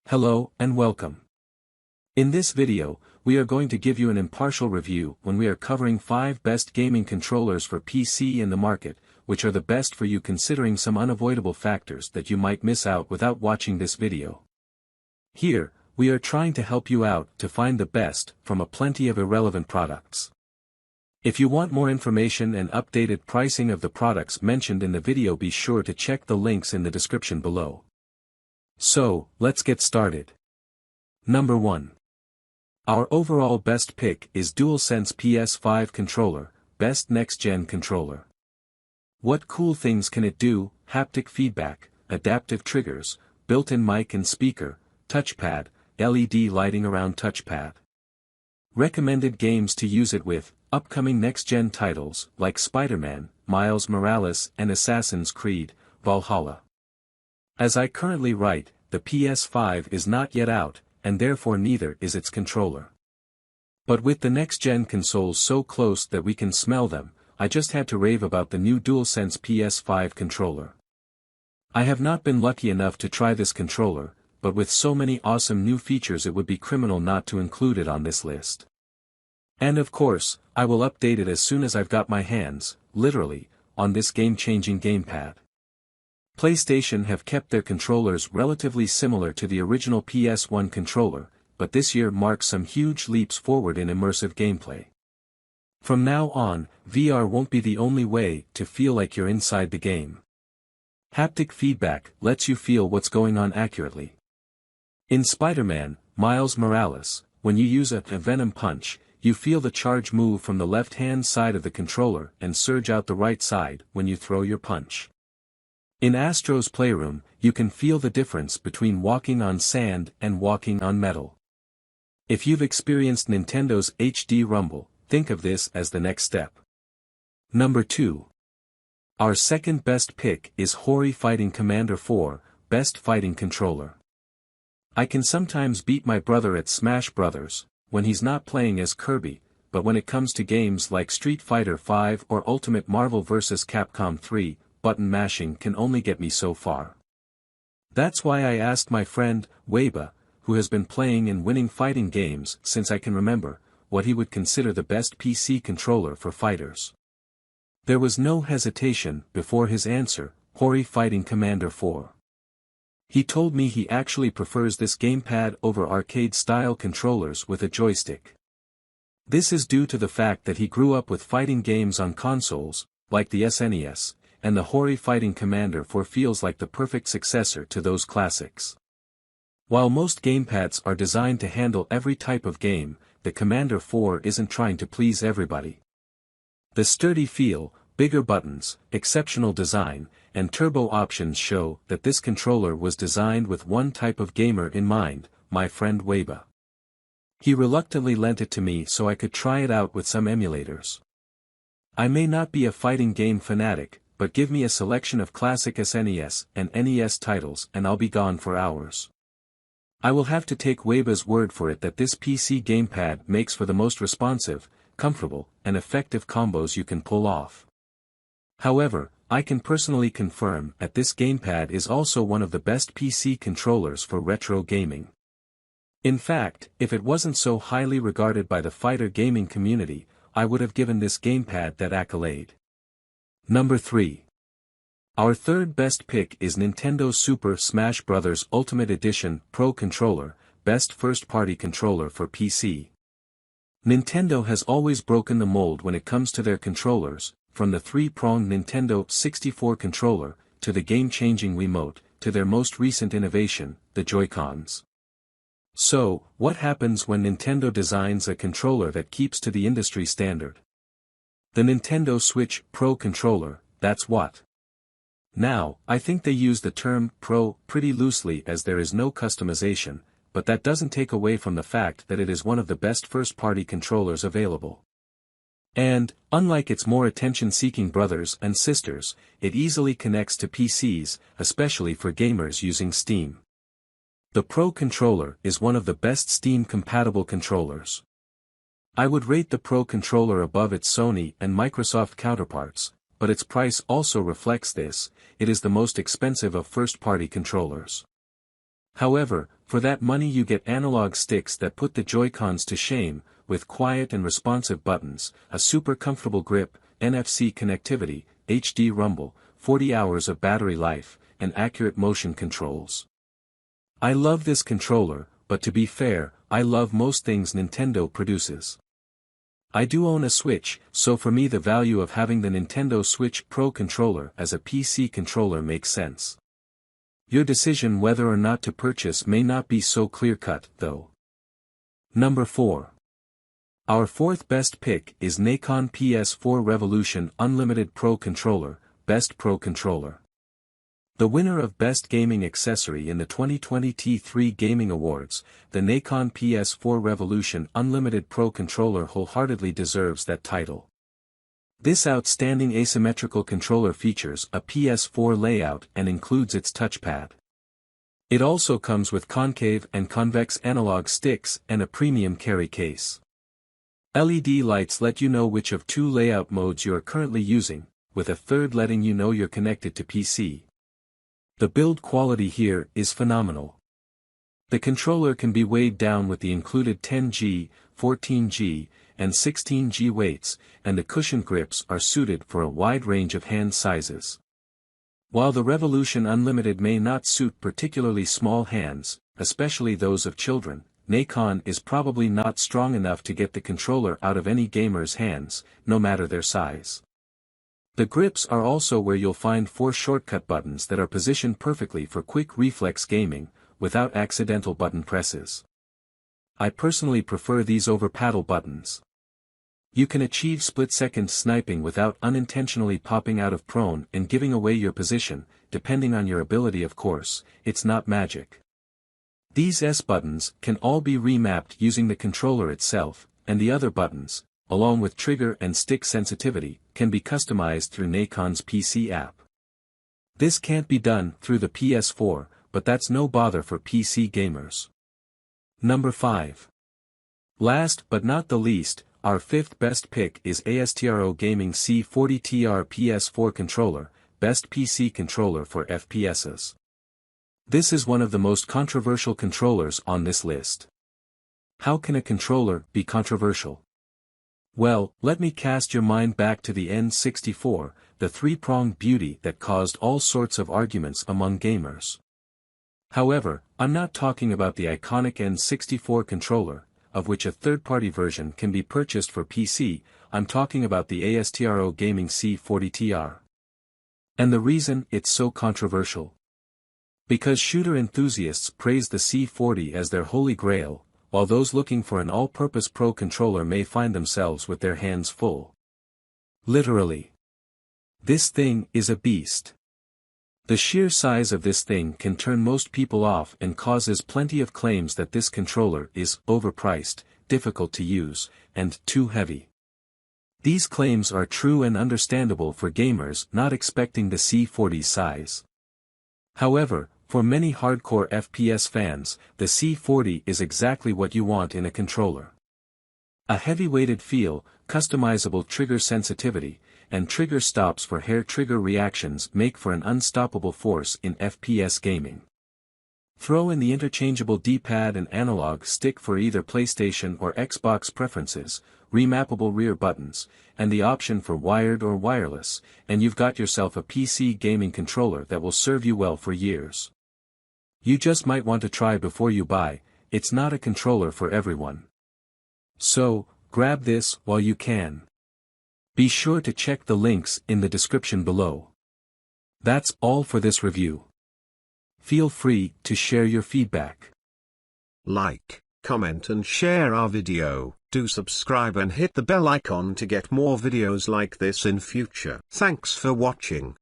Hello and welcome. In this video, we are going to give you an impartial review when we are covering 5 best gaming controllers for PC in the market, which are the best for you considering some unavoidable factors that you might miss out without watching this video. Here, we are trying to help you out to find the best from a plenty of irrelevant products. If you want more information and updated pricing of the products mentioned in the video, be sure to check the links in the description below. So, let's get started. Number 1. Our overall best pick is Dualsense PS5 Controller, best next-gen controller. What cool things can it do? Haptic feedback, adaptive triggers, built-in mic and speaker, touchpad, LED lighting around touchpad. Recommended games to use it with, upcoming next-gen titles like Spiderman, Miles Morales and Assassin's Creed, Valhalla. As I currently write, the PS5 is not yet out, and therefore neither is its controller. But with the next-gen consoles so close that we can smell them, I just had to rave about the new Dualsense PS5 controller. I have not been lucky enough to try this controller, but with so many awesome new features it would be criminal not to include it on this list. And of course, I will update it as soon as I've got my hands, literally, on this game-changing gamepad. PlayStation have kept their controllers relatively similar to the original PS1 controller, but this year marks some huge leaps forward in immersive gameplay. From now on, VR won't be the only way to feel like you're inside the game. Haptic feedback lets you feel what's going on accurately. In Spiderman, Miles Morales, when you use a Venom punch, you feel the charge move from the left-hand side of the controller and surge out the right side when you throw your punch. In Astro's Playroom, you can feel the difference between walking on sand and walking on metal. If you've experienced Nintendo's HD Rumble, think of this as the next step. Number 2. Our second best pick is Hori Fighting Commander 4, best fighting controller. I can sometimes beat my brother at Smash Brothers, when he's not playing as Kirby, but when it comes to games like Street Fighter V or Ultimate Marvel Vs Capcom 3, button mashing can only get me so far. That's why I asked my friend, Weba, who has been playing and winning fighting games since I can remember, what he would consider the best PC controller for fighters. There was no hesitation before his answer, Hori Fighting Commander 4. He told me he actually prefers this gamepad over arcade-style controllers with a joystick. This is due to the fact that he grew up with fighting games on consoles, like the SNES, and the Hori Fighting Commander 4 feels like the perfect successor to those classics. While most gamepads are designed to handle every type of game, the Commander 4 isn't trying to please everybody. The sturdy feel, bigger buttons, exceptional design, and turbo options show that this controller was designed with one type of gamer in mind, my friend Weba. He reluctantly lent it to me so I could try it out with some emulators. I may not be a fighting game fanatic, but give me a selection of classic SNES and NES titles and I'll be gone for hours. I will have to take Weba's word for it that this PC gamepad makes for the most responsive, comfortable, and effective combos you can pull off. However, I can personally confirm that this gamepad is also one of the best PC controllers for retro gaming. In fact, if it wasn't so highly regarded by the fighter gaming community, I would have given this gamepad that accolade. Number 3. Our third best pick is Nintendo Super Smash Bros. Ultimate Edition Pro Controller, best first-party controller for PC. Nintendo has always broken the mold when it comes to their controllers, from the 3-pronged Nintendo 64 controller, to the game-changing Wiimote, to their most recent innovation, the Joy-Cons. So, what happens when Nintendo designs a controller that keeps to the industry standard? The Nintendo Switch Pro Controller, that's what. Now, I think they use the term Pro pretty loosely as there is no customization, but that doesn't take away from the fact that it is one of the best first-party controllers available. And, unlike its more attention-seeking brothers and sisters, it easily connects to PCs, especially for gamers using Steam. The Pro Controller is one of the best Steam-compatible controllers. I would rate the Pro Controller above its Sony and Microsoft counterparts, but its price also reflects this, it is the most expensive of first-party controllers. However, for that money you get analog sticks that put the Joy-Cons to shame, with quiet and responsive buttons, a super comfortable grip, NFC connectivity, HD rumble, 40 hours of battery life, and accurate motion controls. I love this controller, but to be fair, I love most things Nintendo produces. I do own a Switch, so for me the value of having the Nintendo Switch Pro controller as a PC controller makes sense. Your decision whether or not to purchase may not be so clear-cut, though. Number 4. Our fourth best pick is Nacon PS4 Revolution Unlimited Pro Controller, Best Pro Controller. The winner of Best Gaming Accessory in the 2020 T3 Gaming Awards, the Nacon PS4 Revolution Unlimited Pro Controller wholeheartedly deserves that title. This outstanding asymmetrical controller features a PS4 layout and includes its touchpad. It also comes with concave and convex analog sticks and a premium carry case. LED lights let you know which of two layout modes you are currently using, with a third letting you know you're connected to PC. The build quality here is phenomenal. The controller can be weighed down with the included 10G, 14G, and 16G weights, and the cushioned grips are suited for a wide range of hand sizes. While the Revolution Unlimited may not suit particularly small hands, especially those of children, Nacon is probably not strong enough to get the controller out of any gamer's hands, no matter their size. The grips are also where you'll find 4 shortcut buttons that are positioned perfectly for quick reflex gaming, without accidental button presses. I personally prefer these over paddle buttons. You can achieve split-second sniping without unintentionally popping out of prone and giving away your position, depending on your ability of course, it's not magic. These S buttons can all be remapped using the controller itself, and the other buttons, along with trigger and stick sensitivity, can be customized through Nacon's PC app. This can't be done through the PS4, but that's no bother for PC gamers. Number 5. Last but not the least, our fifth best pick is ASTRO Gaming C40TR PS4 Controller, Best PC Controller for FPSs. This is one of the most controversial controllers on this list. How can a controller be controversial? Well, let me cast your mind back to the N64, the three-pronged beauty that caused all sorts of arguments among gamers. However, I'm not talking about the iconic N64 controller, of which a third-party version can be purchased for PC, I'm talking about the ASTRO Gaming C40TR. And the reason it's so controversial? Because shooter enthusiasts praise the C40 as their holy grail, while those looking for an all-purpose pro controller may find themselves with their hands full. Literally. This thing is a beast. The sheer size of this thing can turn most people off and causes plenty of claims that this controller is overpriced, difficult to use, and too heavy. These claims are true and understandable for gamers not expecting the C40's size. However, for many hardcore FPS fans, the C40 is exactly what you want in a controller. A heavy-weighted feel, customizable trigger sensitivity, and trigger stops for hair trigger reactions make for an unstoppable force in FPS gaming. Throw in the interchangeable D-pad and analog stick for either PlayStation or Xbox preferences, remappable rear buttons, and the option for wired or wireless, and you've got yourself a PC gaming controller that will serve you well for years. You just might want to try before you buy, it's not a controller for everyone. So, grab this while you can. Be sure to check the links in the description below. That's all for this review. Feel free to share your feedback. Like, comment and share our video. Do subscribe and hit the bell icon to get more videos like this in future. Thanks for watching.